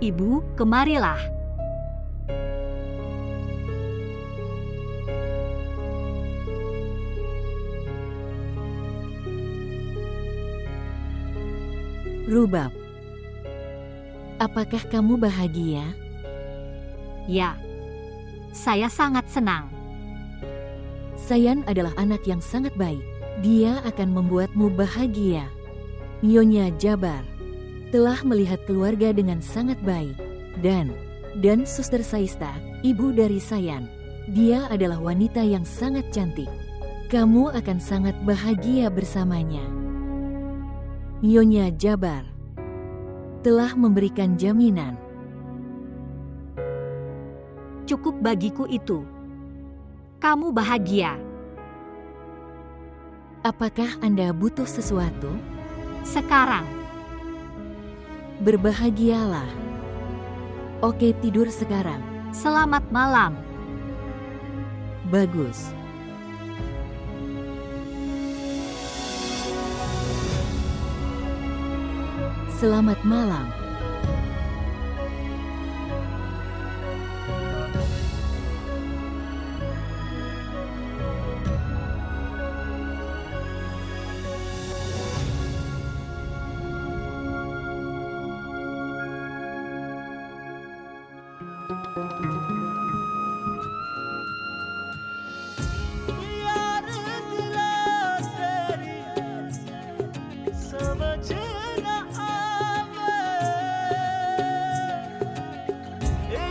Ibu, kemarilah. Rubab, apakah kamu bahagia? Ya, saya sangat senang. Sayan adalah anak yang sangat baik. Dia akan membuatmu bahagia. Nyonya Jabar telah melihat keluarga dengan sangat baik. Dan Suster Saista, ibu dari Sayan. Dia adalah wanita yang sangat cantik. Kamu akan sangat bahagia bersamanya. Nyonya Jabar telah memberikan jaminan. Cukup bagiku itu. Kamu bahagia. Apakah Anda butuh sesuatu? Sekarang. Berbahagialah. Oke, tidur sekarang. Selamat malam. Bagus. Selamat malam. यार दिला तेरी समझ न आवे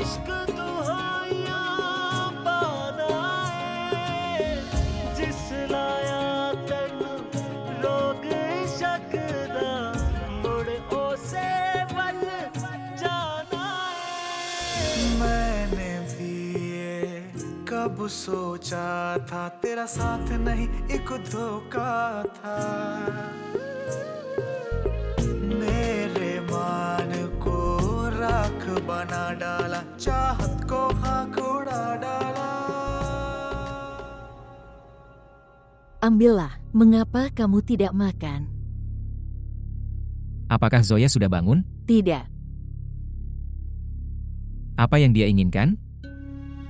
इश्क दुहाइयां बनाए जिस लाया तेनू रोग शक दा मुड़ ओसे वल जाना है मैंने भी ये कब सोचा था तेरा साथ नहीं एक धोखा था मेरे मान को राख बना डाला चाहत को खाक उड़ा डाला Ambillah, mengapa kamu tidak makan? Apakah Zoya sudah bangun? Tidak, Apa yang dia inginkan?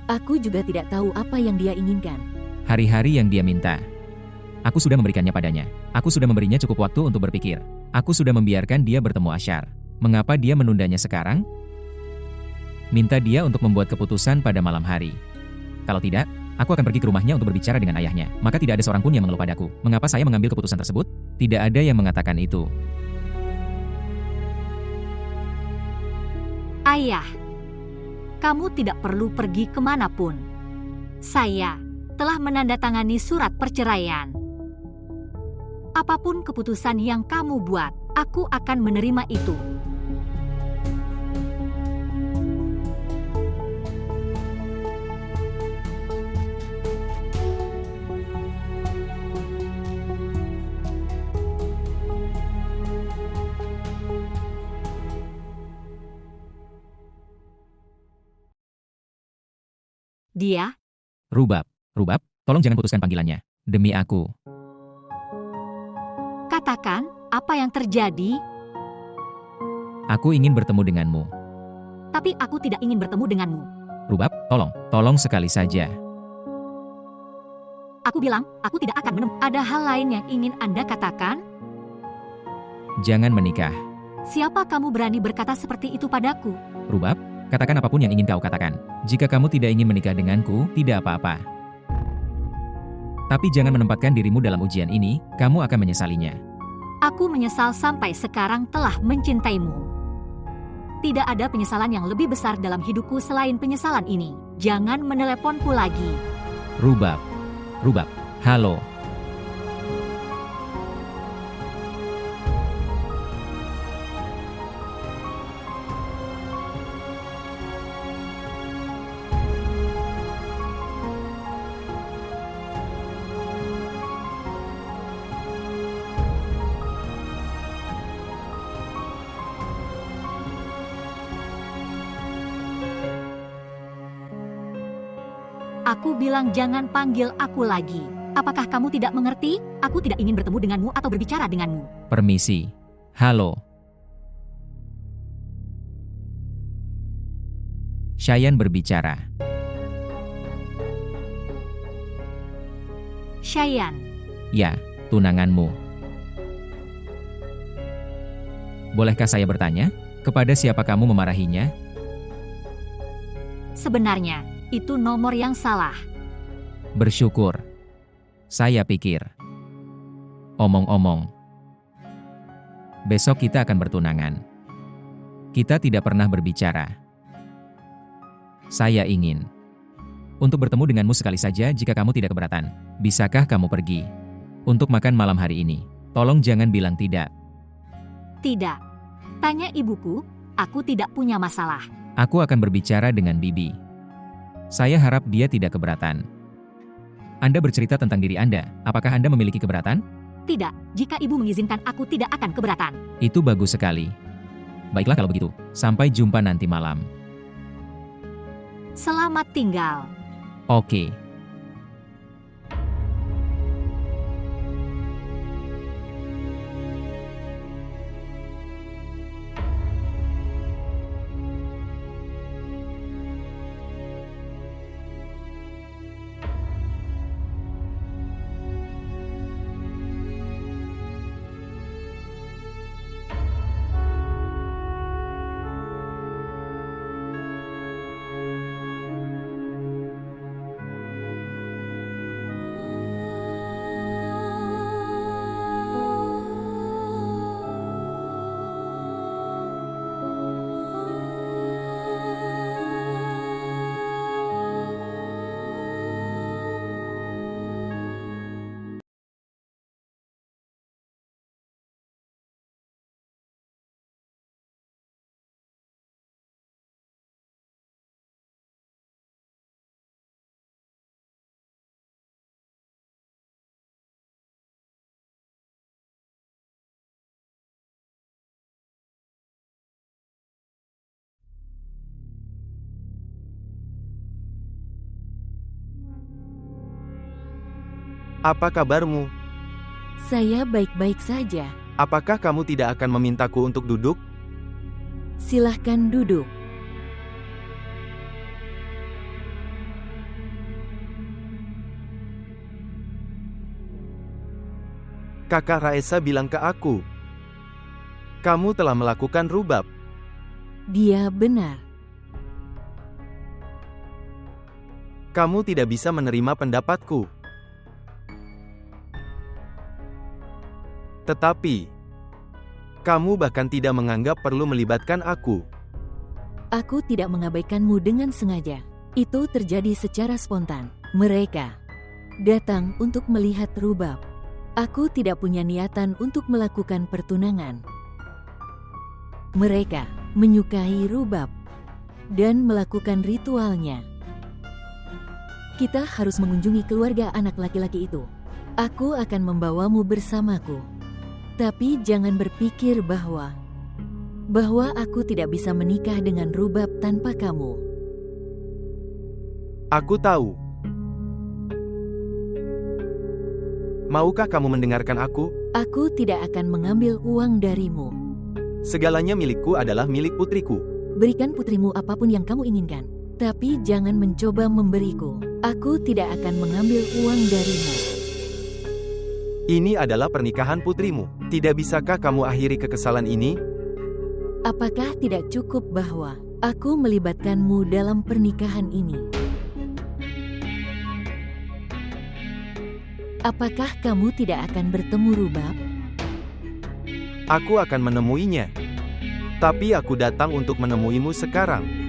aku juga tidak tahu apa yang dia inginkan. Hari-hari yang dia minta. Aku sudah memberikannya padanya. Aku sudah memberinya cukup waktu untuk berpikir. Aku sudah membiarkan dia bertemu Ashar. Mengapa dia menundanya sekarang? Minta dia untuk membuat keputusan pada malam hari. Kalau tidak, aku akan pergi ke rumahnya untuk berbicara dengan ayahnya. Maka tidak ada seorang pun yang mengeluh padaku. Mengapa saya mengambil keputusan tersebut? Tidak ada yang mengatakan itu. Ayah, kamu tidak perlu pergi kemanapun. Saya telah menandatangani surat perceraian. Apapun keputusan yang kamu buat, aku akan menerima itu. Dia, Rubab, tolong jangan putuskan panggilannya. Demi aku. katakan apa yang terjadi, Aku ingin bertemu denganmu. tapi aku tidak ingin bertemu denganmu. Rubab, tolong sekali saja. Aku bilang, aku tidak akan menemukan. Ada hal lain yang ingin Anda katakan? Jangan menikah. Siapa kamu berani berkata seperti itu padaku? Rubab, katakan apapun yang ingin kau katakan. Jika kamu tidak ingin menikah denganku, tidak apa-apa. Tapi jangan menempatkan dirimu dalam ujian ini, kamu akan menyesalinya. Aku menyesal sampai sekarang telah mencintaimu. Tidak ada penyesalan yang lebih besar dalam hidupku selain penyesalan ini. Jangan meneleponku lagi. Rubab, halo. Aku bilang jangan panggil aku lagi. Apakah kamu tidak mengerti? Aku tidak ingin bertemu denganmu atau berbicara denganmu. Permisi. Halo. Shayan berbicara. Shayan, Ya, tunanganmu. Bolehkah saya bertanya, kepada siapa kamu memarahinya? sebenarnya itu nomor yang salah. Bersyukur. Saya pikir. Omong-omong. Besok kita akan bertunangan. Kita tidak pernah berbicara. Saya ingin untuk bertemu denganmu sekali saja jika kamu tidak keberatan. Bisakah kamu pergi untuk makan malam hari ini? Tolong jangan bilang tidak. Tidak. Tanya ibuku, aku tidak punya masalah. Aku akan berbicara dengan Bibi. Saya harap dia tidak keberatan. Anda bercerita tentang diri Anda, apakah Anda memiliki keberatan? Tidak, jika ibu mengizinkan aku tidak akan keberatan. Itu bagus sekali. Baiklah kalau begitu, sampai jumpa nanti malam. Selamat tinggal. Oke. Apa kabarmu? Saya baik-baik saja. Apakah kamu tidak akan memintaku untuk duduk? Silahkan duduk. Kakak Raisa bilang ke aku, kamu telah melakukan rubab. Dia benar. Kamu tidak bisa menerima pendapatku. Tetapi, kamu bahkan tidak menganggap perlu melibatkan aku. Aku tidak mengabaikanmu dengan sengaja. Itu terjadi secara spontan. Mereka datang untuk melihat rubab. Aku tidak punya niatan untuk melakukan pertunangan. Mereka menyukai rubab dan melakukan ritualnya. Kita harus mengunjungi keluarga anak laki-laki itu. Aku akan membawamu bersamaku. Tapi jangan berpikir bahwa aku tidak bisa menikah dengan rubab tanpa kamu. Aku tahu. Maukah kamu mendengarkan aku? Aku tidak akan mengambil uang darimu. Segalanya milikku adalah milik putriku. Berikan putrimu apapun yang kamu inginkan. Tapi jangan mencoba memberiku. Aku tidak akan mengambil uang darimu. Ini adalah pernikahan putrimu. Tidak bisakah kamu akhiri kekesalan ini? Apakah tidak cukup bahwa aku melibatkanmu dalam pernikahan ini? Apakah kamu tidak akan bertemu rubab? Aku akan menemuinya. Tapi aku datang untuk menemuimu sekarang.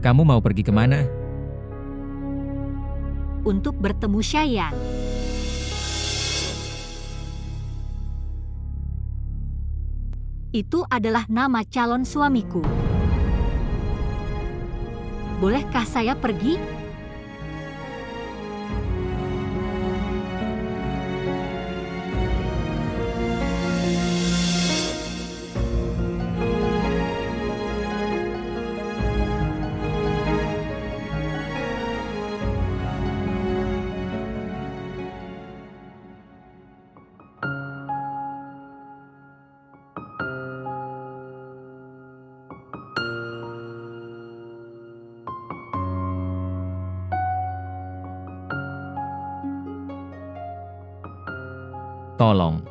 Kamu mau pergi kemana? Untuk bertemu Shayan. Itu adalah nama calon suamiku. Bolehkah saya pergi? Tolong.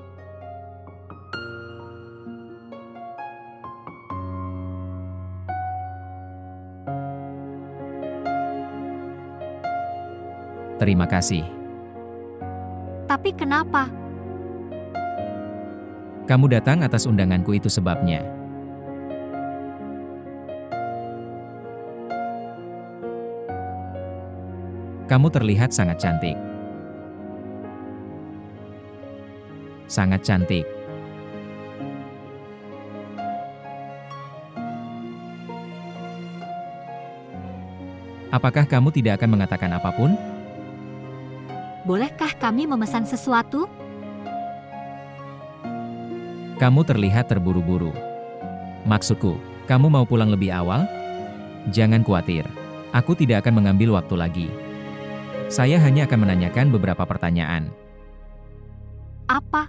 Terima kasih. Tapi kenapa? Kamu datang atas undanganku, itu sebabnya. Kamu terlihat sangat cantik. Sangat cantik. Apakah kamu tidak akan mengatakan apapun? Bolehkah kami memesan sesuatu? Kamu terlihat terburu-buru. Maksudku, kamu mau pulang lebih awal? Jangan khawatir. Aku tidak akan mengambil waktu lagi. Saya hanya akan menanyakan beberapa pertanyaan. Apa?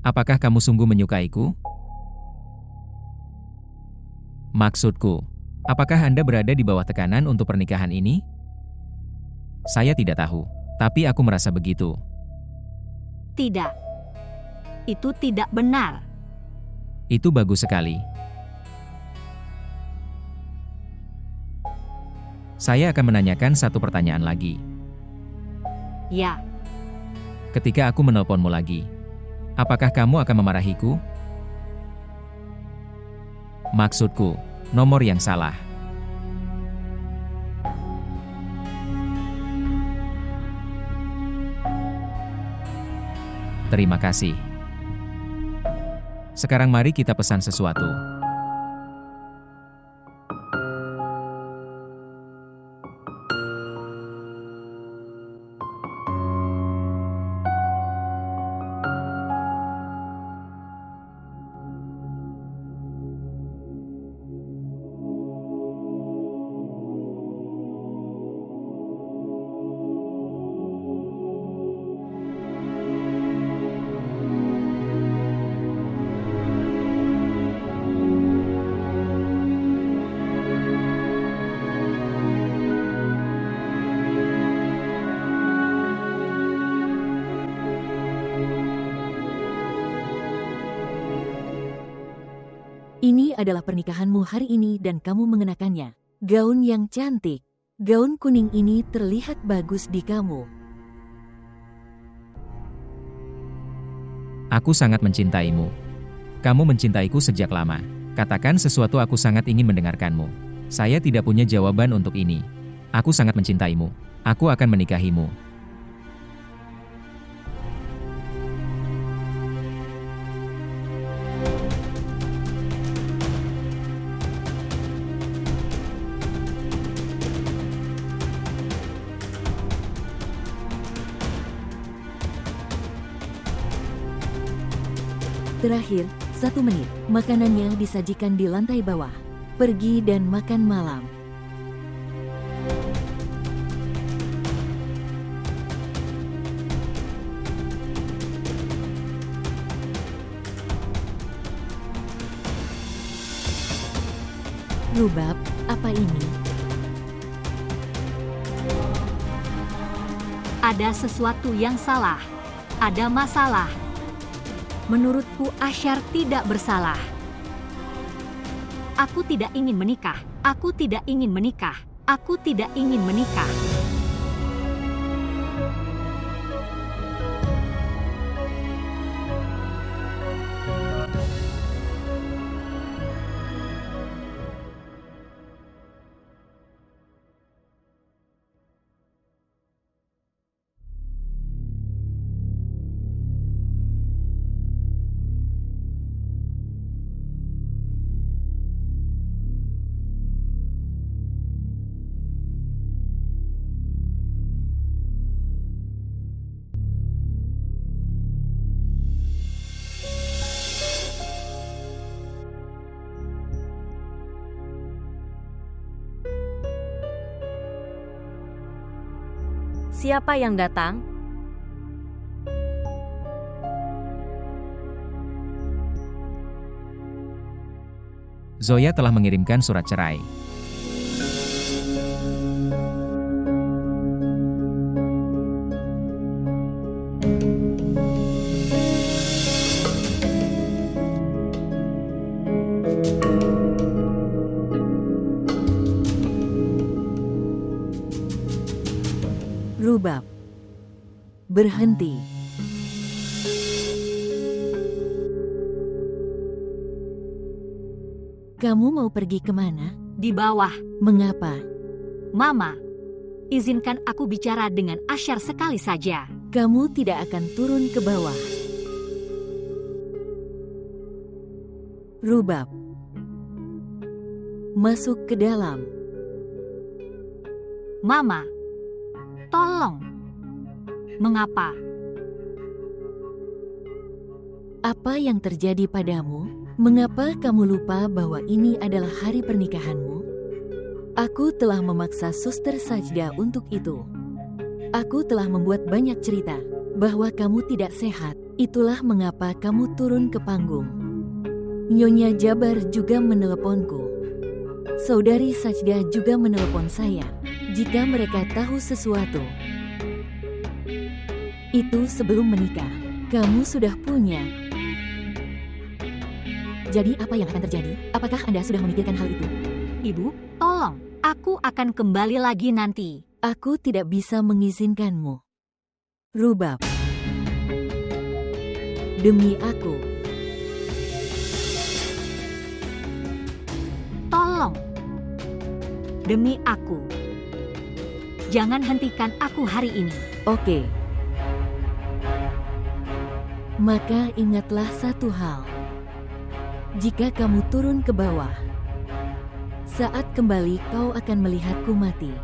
Apakah kamu sungguh menyukaiku? Maksudku, apakah Anda berada di bawah tekanan untuk pernikahan ini? Saya tidak tahu, tapi aku merasa begitu. Tidak. Itu tidak benar. Itu bagus sekali. Saya akan menanyakan satu pertanyaan lagi. Ya, Ketika aku menelponmu lagi, apakah kamu akan memarahiku? Maksudku, nomor yang salah. Terima kasih. Sekarang mari kita pesan sesuatu. Ini adalah pernikahanmu hari ini dan kamu mengenakannya. Gaun yang cantik. Gaun kuning ini terlihat bagus di kamu. Aku sangat mencintaimu. Kamu mencintaiku sejak lama. Katakan sesuatu, aku sangat ingin mendengarkanmu. Saya tidak punya jawaban untuk ini. Aku sangat mencintaimu. Aku akan menikahimu. Terakhir, 1 menit. Makanannya disajikan di lantai bawah. Pergi dan makan malam. Rubab, apa ini? ada sesuatu yang salah. Ada masalah. Menurutku Asyar tidak bersalah. Aku tidak ingin menikah. Aku tidak ingin menikah. Aku tidak ingin menikah. Siapa yang datang? Zoya telah mengirimkan surat cerai. Rubab. Berhenti. Kamu mau pergi kemana? Di bawah. Mengapa? Mama, izinkan aku bicara dengan Asyar sekali saja. Kamu tidak akan turun ke bawah. Rubab. Masuk ke dalam. Mama, tolong. Mengapa? Apa yang terjadi padamu? Mengapa kamu lupa bahwa ini adalah hari pernikahanmu? Aku telah memaksa Suster Sajda untuk itu. Aku telah membuat banyak cerita bahwa kamu tidak sehat. Itulah mengapa kamu turun ke panggung. Nyonya Jabar juga meneleponku. Saudari Sajda juga menelepon saya. Jika mereka tahu sesuatu, itu sebelum menikah. Kamu sudah punya. Jadi apa yang akan terjadi? Apakah Anda sudah memikirkan hal itu? Ibu, tolong. Aku akan kembali lagi nanti. Aku tidak bisa mengizinkanmu. Rubab. Demi aku. Tolong. Demi aku. Jangan hentikan aku hari ini. Oke. Maka ingatlah satu hal. Jika kamu turun ke bawah, saat kembali kau akan melihatku mati.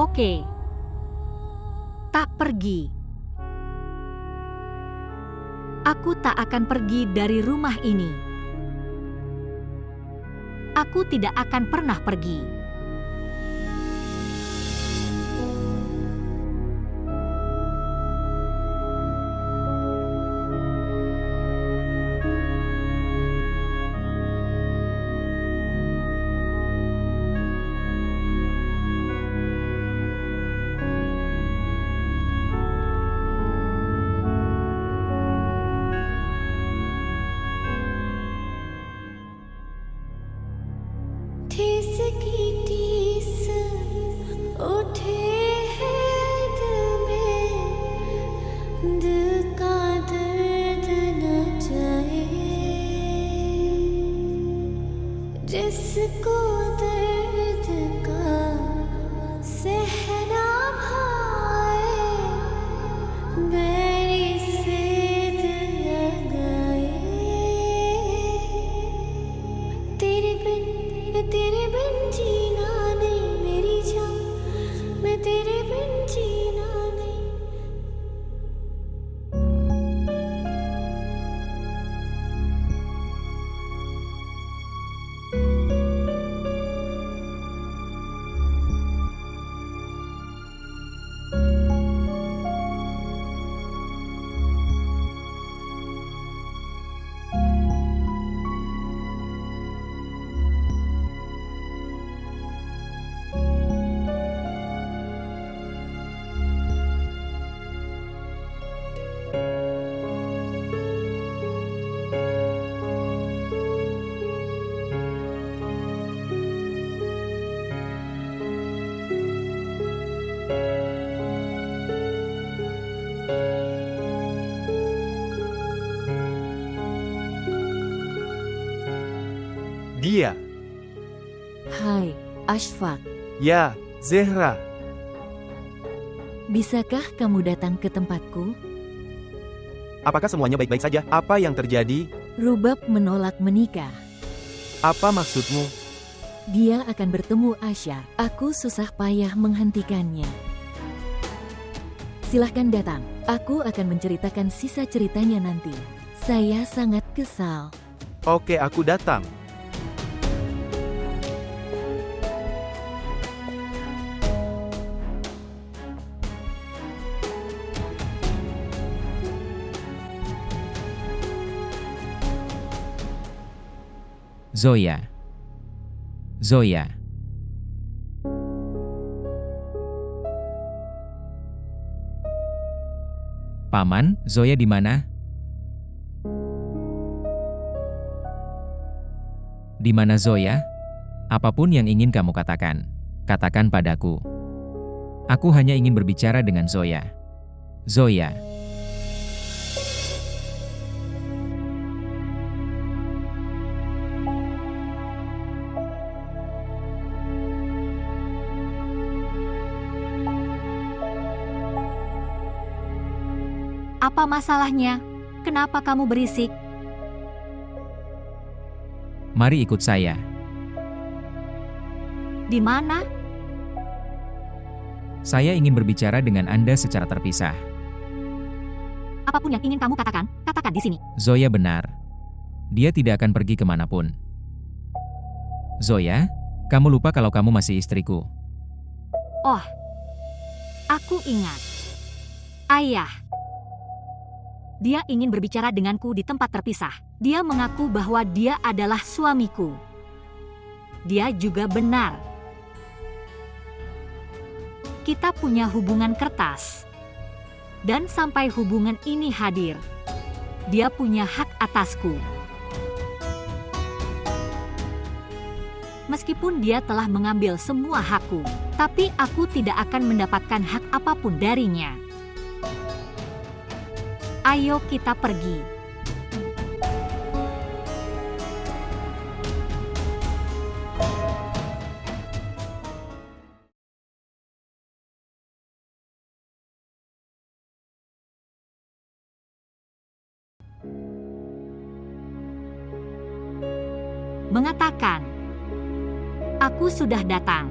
Oke. Tak pergi. Aku tak akan pergi dari rumah ini. Aku tidak akan pernah pergi. ठेस की टीस उठे है दिल में, दिल का दर्द न जाए, जिसको दर्द का सहरा भाए, बैरी से दिल लगाए। तेरे बिन जीना नहीं मेरी जान, मैं तेरे बिन जीना नहीं। Dia. Hai, Ashfaq. Ya, Zehra. Bisakah kamu datang ke tempatku? Apakah semuanya baik-baik saja? Apa yang terjadi? Rubab menolak menikah. Apa maksudmu? Dia akan bertemu Asyar. Aku susah payah menghentikannya. Silahkan datang. Aku akan menceritakan sisa ceritanya nanti. Saya sangat kesal. Oke, aku datang. Zoya. Zoya. Paman, Zoya di mana? Di mana Zoya? Apapun yang ingin kamu katakan, katakan padaku. Aku hanya ingin berbicara dengan Zoya. Zoya. Apa masalahnya? Kenapa kamu berisik? Mari ikut saya. Di mana? Saya ingin berbicara dengan Anda secara terpisah. Apapun yang ingin kamu katakan, katakan di sini. Zoya benar. Dia tidak akan pergi kemanapun. Zoya, kamu lupa kalau kamu masih istriku. Oh, aku ingat. Ayah. Dia ingin berbicara denganku di tempat terpisah. Dia mengaku bahwa dia adalah suamiku. Dia juga benar. Kita punya hubungan kertas. Dan sampai hubungan ini hadir, dia punya hak atasku. Meskipun dia telah mengambil semua hakku, tapi aku tidak akan mendapatkan hak apapun darinya. Ayo kita pergi. Mengatakan, "Aku sudah datang.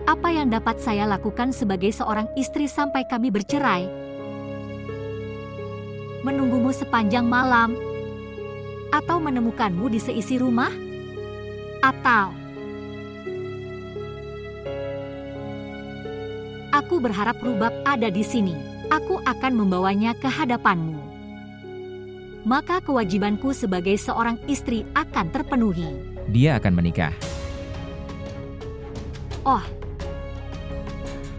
Apa yang dapat saya lakukan sebagai seorang istri sampai kami bercerai? Menunggumu sepanjang malam? Atau menemukanmu di seisi rumah? Atau aku berharap Rubab ada di sini. Aku akan membawanya ke hadapanmu. Maka kewajibanku sebagai seorang istri akan terpenuhi." Dia akan menikah. Oh,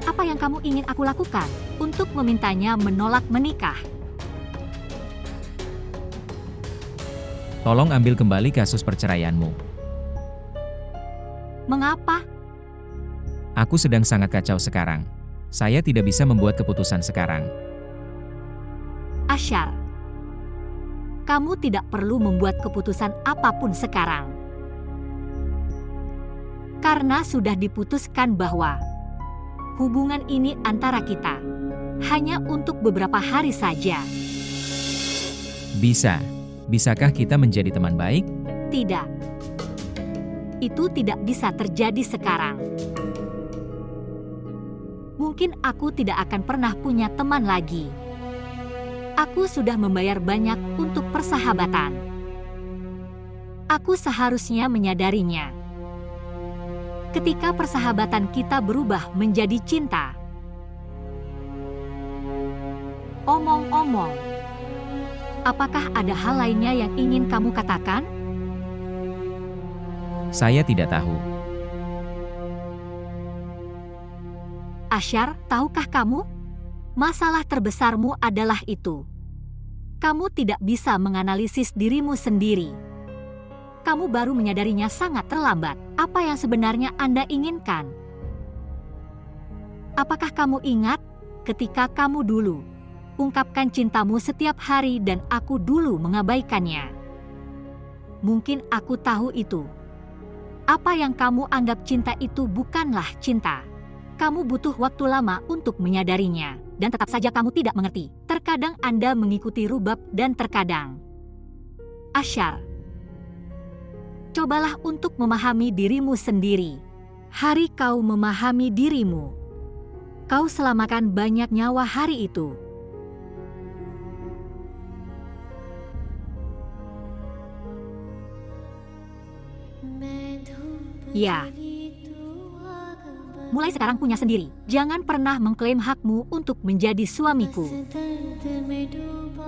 apa yang kamu ingin aku lakukan untuk memintanya menolak menikah? Tolong ambil kembali kasus perceraianmu. Mengapa? Aku sedang sangat kacau sekarang. Saya tidak bisa membuat keputusan sekarang. Ashar, kamu tidak perlu membuat keputusan apapun sekarang. Karena sudah diputuskan bahwa hubungan ini antara kita hanya untuk beberapa hari saja. Bisakah kita menjadi teman baik? Tidak. Itu tidak bisa terjadi sekarang. Mungkin aku tidak akan pernah punya teman lagi. Aku sudah membayar banyak untuk persahabatan. Aku seharusnya menyadarinya. Ketika persahabatan kita berubah menjadi cinta. Omong-omong, apakah ada hal lainnya yang ingin kamu katakan? Saya tidak tahu. Ashar, tahukah kamu? Masalah terbesarmu adalah itu. Kamu tidak bisa menganalisis dirimu sendiri. Kamu baru menyadarinya sangat terlambat. Apa yang sebenarnya Anda inginkan? Apakah kamu ingat ketika kamu dulu ungkapkan cintamu setiap hari dan aku dulu mengabaikannya? Mungkin aku tahu itu. Apa yang kamu anggap cinta itu bukanlah cinta. Kamu butuh waktu lama untuk menyadarinya, dan tetap saja kamu tidak mengerti. Terkadang Anda mengikuti Rubab dan terkadang Ashar. Cobalah untuk memahami dirimu sendiri. Hari kau memahami dirimu, Kau selamatkan banyak nyawa hari itu. Ya, mulai sekarang punya sendiri. Jangan pernah mengklaim hakmu untuk menjadi suamiku.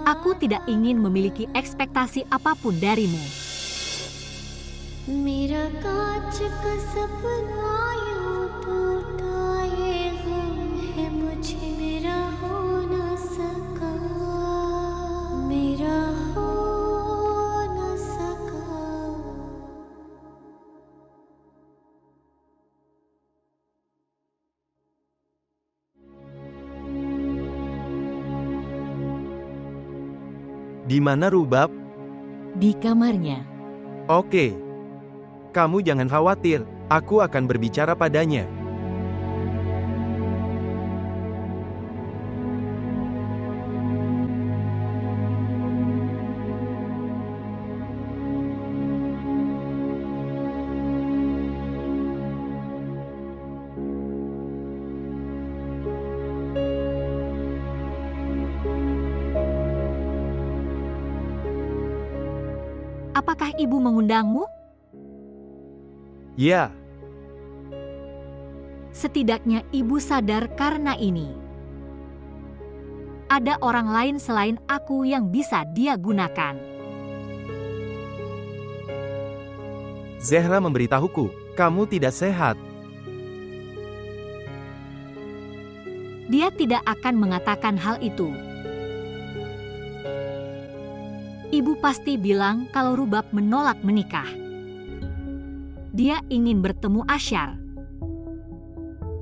Aku tidak ingin memiliki ekspektasi apapun darimu. मेरा कांच का सपना यूं टूटा, ये गम है मुझे मेरा हो न सका, मेरा हो न सका. Di mana Rubab? Di kamarnya. Oke. Kamu jangan khawatir, aku akan berbicara padanya. Apakah ibu mengundangmu? Ya, Setidaknya ibu sadar karena ini. Ada orang lain selain aku yang bisa dia gunakan. Zehra memberitahuku, kamu tidak sehat. Dia tidak akan mengatakan hal itu. Ibu pasti bilang kalau Rubab menolak menikah. Dia ingin bertemu Asyar.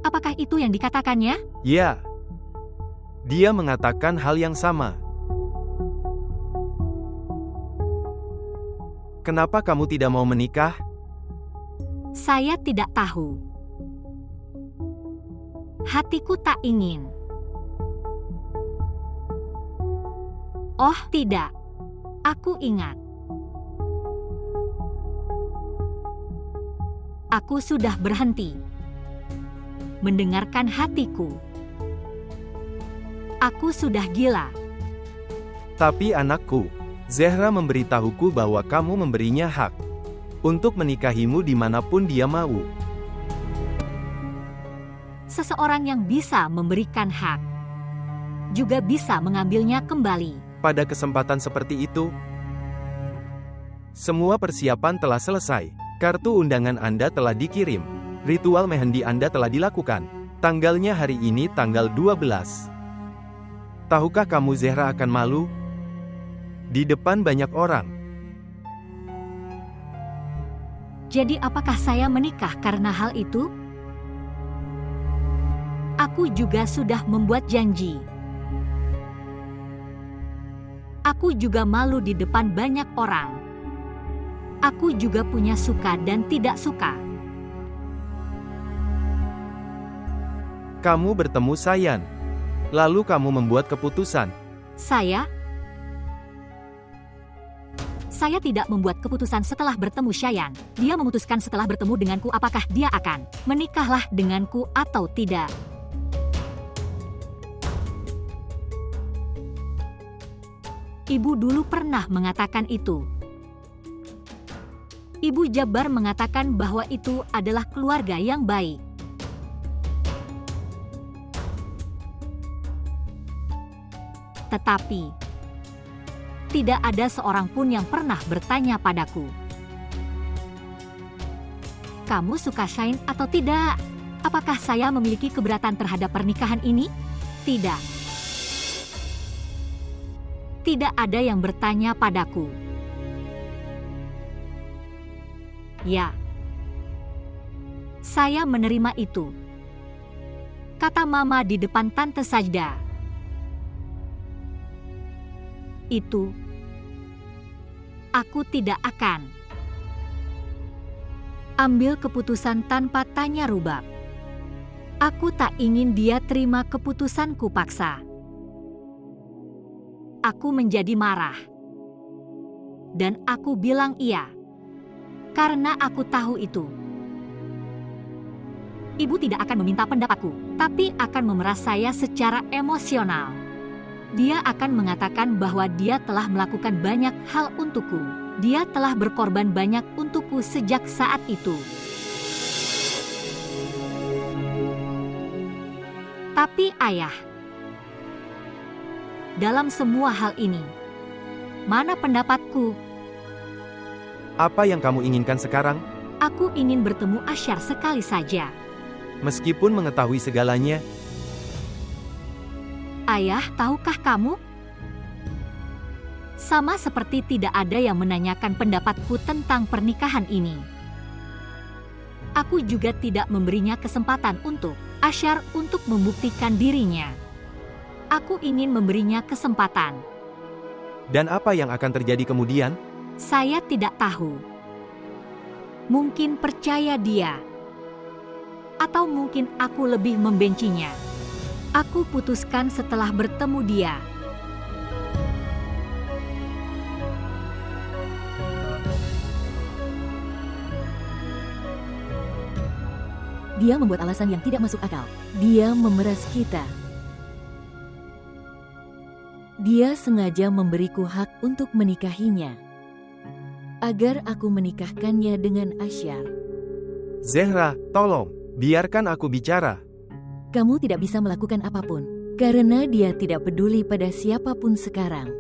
Apakah itu yang dikatakannya? Ya. Dia mengatakan hal yang sama. Kenapa kamu tidak mau menikah? Saya tidak tahu. Hatiku tak ingin. Oh, tidak. Aku ingat. Aku sudah berhenti mendengarkan hatiku. Aku sudah gila. Tapi anakku, Zehra memberitahuku bahwa kamu memberinya hak untuk menikahimu dimanapun dia mau. Seseorang yang bisa memberikan hak juga bisa mengambilnya kembali. Pada kesempatan seperti itu, semua persiapan telah selesai. Kartu undangan Anda telah dikirim. Ritual mehendi Anda telah dilakukan. Tanggalnya hari ini tanggal 12. Tahukah kamu Zehra akan malu? Di depan banyak orang. Jadi apakah saya menikah karena hal itu? Aku juga sudah membuat janji. Aku juga malu di depan banyak orang. Aku juga punya suka dan tidak suka. Kamu bertemu Sayan. Lalu kamu membuat keputusan. Saya tidak membuat keputusan setelah bertemu Shayan. Dia memutuskan setelah bertemu denganku apakah dia akan menikahlah denganku atau tidak. Ibu dulu pernah mengatakan itu. Ibu Jabbar mengatakan bahwa itu adalah keluarga yang baik. Tetapi, tidak ada seorang pun yang pernah bertanya padaku, "Kamu suka Shayan atau tidak? Apakah saya memiliki keberatan terhadap pernikahan ini?" Tidak. Tidak ada yang bertanya padaku. Ya, saya menerima itu, kata Mama di depan Tante Sajda. Itu, aku tidak akan ambil keputusan tanpa tanya Rubab. Aku tak ingin dia terima keputusanku paksa. Aku menjadi marah. Dan aku bilang iya. Karena aku tahu itu. ibu tidak akan meminta pendapatku, tapi akan memeras saya secara emosional. Dia akan mengatakan bahwa dia telah melakukan banyak hal untukku. Dia telah berkorban banyak untukku sejak saat itu. Tapi ayah, dalam semua hal ini, mana pendapatku? Apa yang kamu inginkan sekarang? Aku ingin bertemu Asyar sekali saja. Meskipun mengetahui segalanya, Ayah, tahukah kamu? Sama seperti tidak ada yang menanyakan pendapatku tentang pernikahan ini. Aku juga tidak memberinya kesempatan untuk Asyar untuk membuktikan dirinya. Aku ingin memberinya kesempatan. dan apa yang akan terjadi kemudian? Saya tidak tahu. Mungkin percaya dia. Atau mungkin aku lebih membencinya. Aku putuskan setelah bertemu dia. Dia membuat alasan yang tidak masuk akal. Dia memeras kita. Dia sengaja memberiku hak untuk menikahinya. Agar aku menikahkannya dengan Asyar. Zehra, tolong, biarkan aku bicara. Kamu tidak bisa melakukan apapun, karena dia tidak peduli pada siapapun sekarang.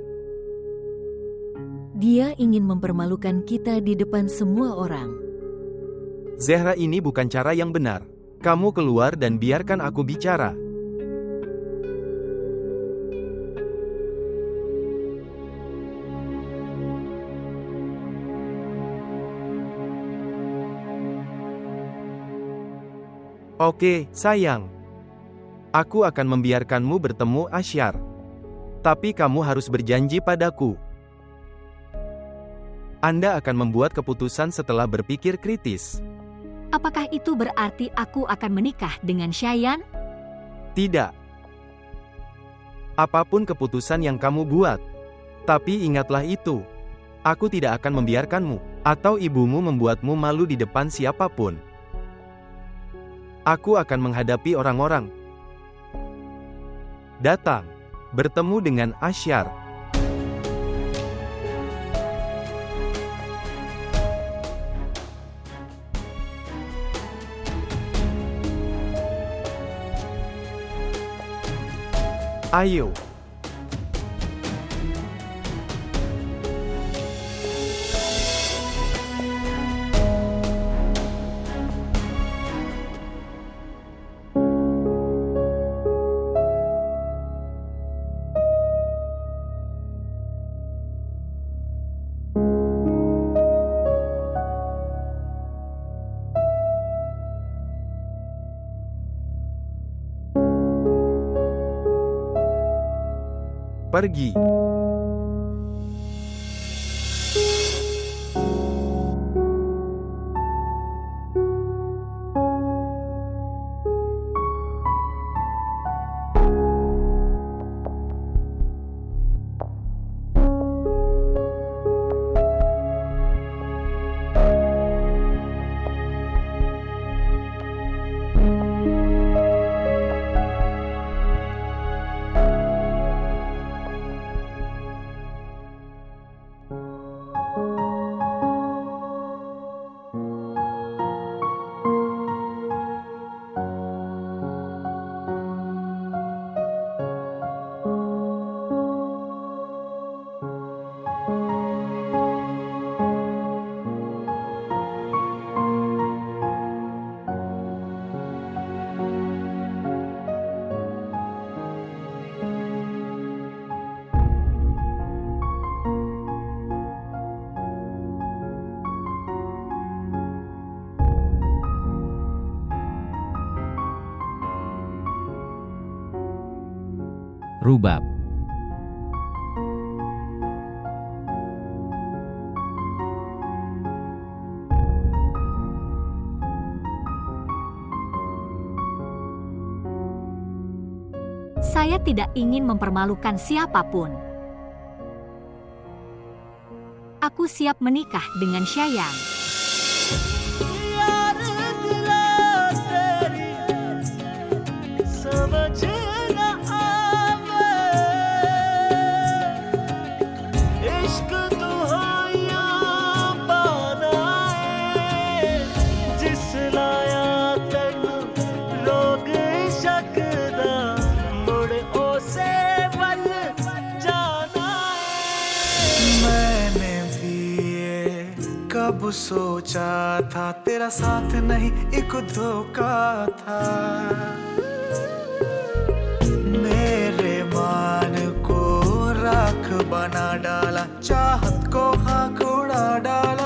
Dia ingin mempermalukan kita di depan semua orang. Zehra, ini bukan cara yang benar. Kamu keluar dan biarkan aku bicara. Oke, sayang. Aku akan membiarkanmu bertemu Asyar. Tapi kamu harus berjanji padaku. Anda akan membuat keputusan setelah berpikir kritis. Apakah itu berarti aku akan menikah dengan Shayan? Tidak. Apapun keputusan yang kamu buat. Tapi ingatlah itu. Aku tidak akan membiarkanmu, atau ibumu membuatmu malu di depan siapapun. Aku akan menghadapi orang-orang. Datang, bertemu dengan Asyar. Ayo. Pergi. Rubab. Saya tidak ingin mempermalukan siapapun. Aku siap menikah dengan Shayan. यार गिला तेरी कब सोचा था तेरा साथ नहीं एक धोखा था। मेरे मान को राख बना डाला, चाहत को खाक उड़ा डाला।